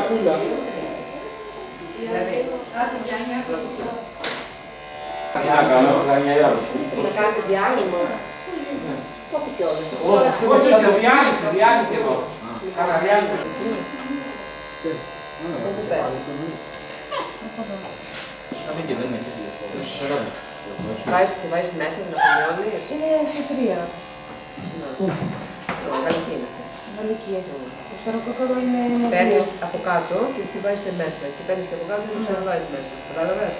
Κούλα. Να κάνετε διάλειμμα. Πότε κιόλας. Όχι, διάλειμμα εδώ. Κάνα διάλειμμα. Βάζεις μέσα να χαμηλώνεις. Είναι σε 3. Γαλλική είναι. Γαλλική. Το σαρακόκαλο είναι... Παίρνεις από κάτω και τη βάζεις μέσα. Και παίρνεις και από κάτω και το ξαναβάζεις μέσα. Κατάλαβες?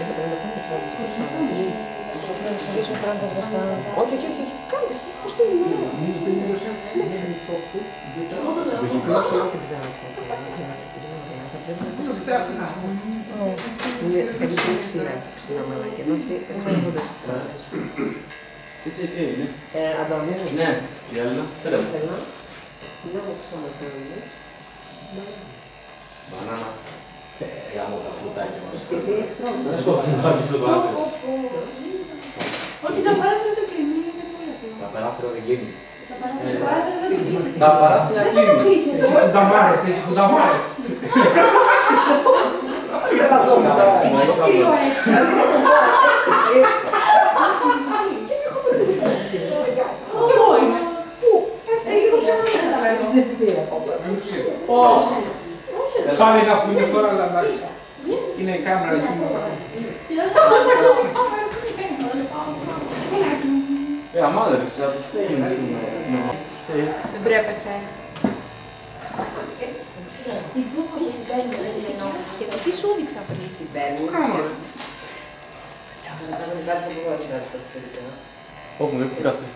Έχω πρέπει να φάνε φρόνες μπροστά. Θα πρέπει να σαβείς ο φρόνες μπροστά. Όχι. Κάντε, πώς είναι ωραία. Συνέχισε. Όχι, δεν ξέρω αυτό. Είναι πολύ ψηλά μαλάκια, ενώ αυτοί έχουν αρμόδες φρόνες. Sì, che ne? Αντώνη. Ναι, τι άλλο. Θέλω να μου ξαναφέρνεις. Μπανάνα. Γάμο τα φρουτάκια μας. Γιατί αυτό. Να σου πω, να πίσω το άδειο. Όχι, τα παράθυρα δεν κλείνουν, είναι πολύ απλό. Τα παράθυρα δεν κλείνουν. Τα παράθυρα δεν κλείνουν. Τα παράθυρα κλείνουν. Νταμάρες. Κρύο έτσι. Κι εγώ είμαι. Πού? Λίγο πιο Όχι. Πάλι να πούμε τώρα, αλλά εντάξει. Είναι η κάμερα εκεί μας ακούει. Άμα δεν ξέρω, τι είναι. Δεν τρέπεσαι. Φυσικά είναι σχεδόν. Τι σου έδειξα πριν. Τι παίρνεις. Κάνω ρε. Να κάνουμε κάτι που εγώ ξέρω το σπίτι. Όχι, δεν πειράζει.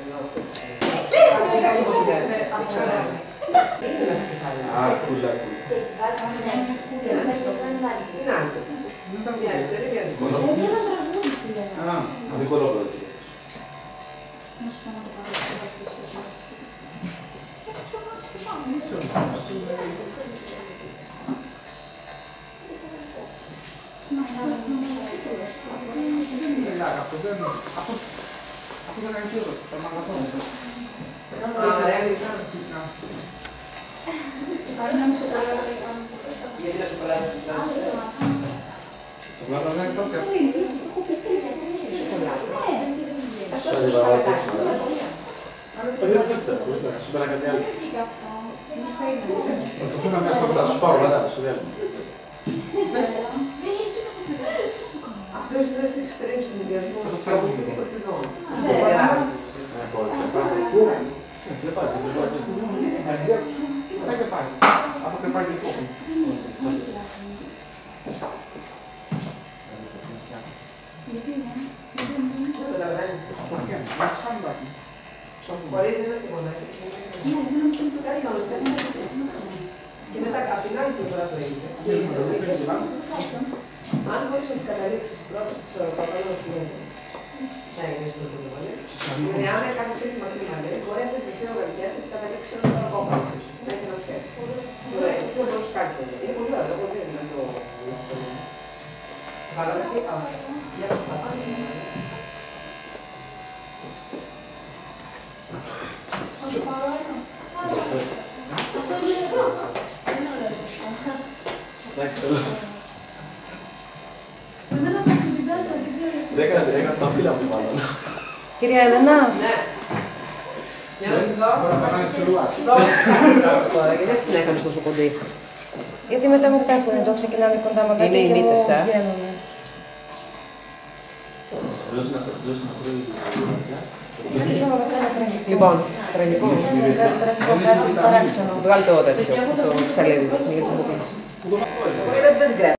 Α, κούλα. Αδικολόπεδο. Αυτό δεν είναι κύριο, τα μαγαζόν. Γιατί να σου περάσει την πλάση. Σοκολάτα δεν είναι τόσο. Δεν ξέρω, σου πέρα κάτι άλλο. Θα το πούμε μέσα Θα σου πάρω, μετά, σου λέω. Αυτός είναι στην εξτρέμ συνδυασμό. Θα το ψάχνουμε λίγο. Θα κρεπάρει. Από κρεπάρει και το. Χωρίς ένα τιμονάκι. Και μετά καπινά και τώρα το ίδιο. Αν μπορείς να τις καταλήξεις πρώτα στο παπαλό συνέχεια. Να είναι στο πρωτοβολή. Και αν έκανε σύστημα κλίμαντε, μπορεί να τις δύο γραφικές και τις καταλήξεις σε ένα παπαλό. Να έχει ένα σκέφτο. Ωραία, εσύ δεν μπορείς κάτι τέτοιο. Είναι πολύ ωραίο, όπως δεν είναι το... Βάλαμε στη... Για να τα πάμε. Θα σου πάρω ένα. Αυτό είναι εδώ. Είναι ωραίο. Εντάξει, τέλος. Εμένα θα ξυπνήσω, δεν ξέρω. Έκανα τα φύλλα μου πάνω. Κυρία Ελένα, Ναι. Για να σου δω. Τώρα θα κάνει τσουλουά. Τώρα, γιατί έτσι την έκανες τόσο κοντή. γιατί μετά μου πέφτουν εδώ, ξεκινάνε κοντά μαγαζιά Είναι οι και μου μύτες, βγαίνουνε. Δώσε να τρώει Δεν ξέρω, δεν κάνω τραγικό. Λοιπόν, τραγικό. Κάτι τραγικό, κάτι παράξενο. Βγάλτε το τέτοιο, το ψαλίδι, γιατί μου πεις. Δεν την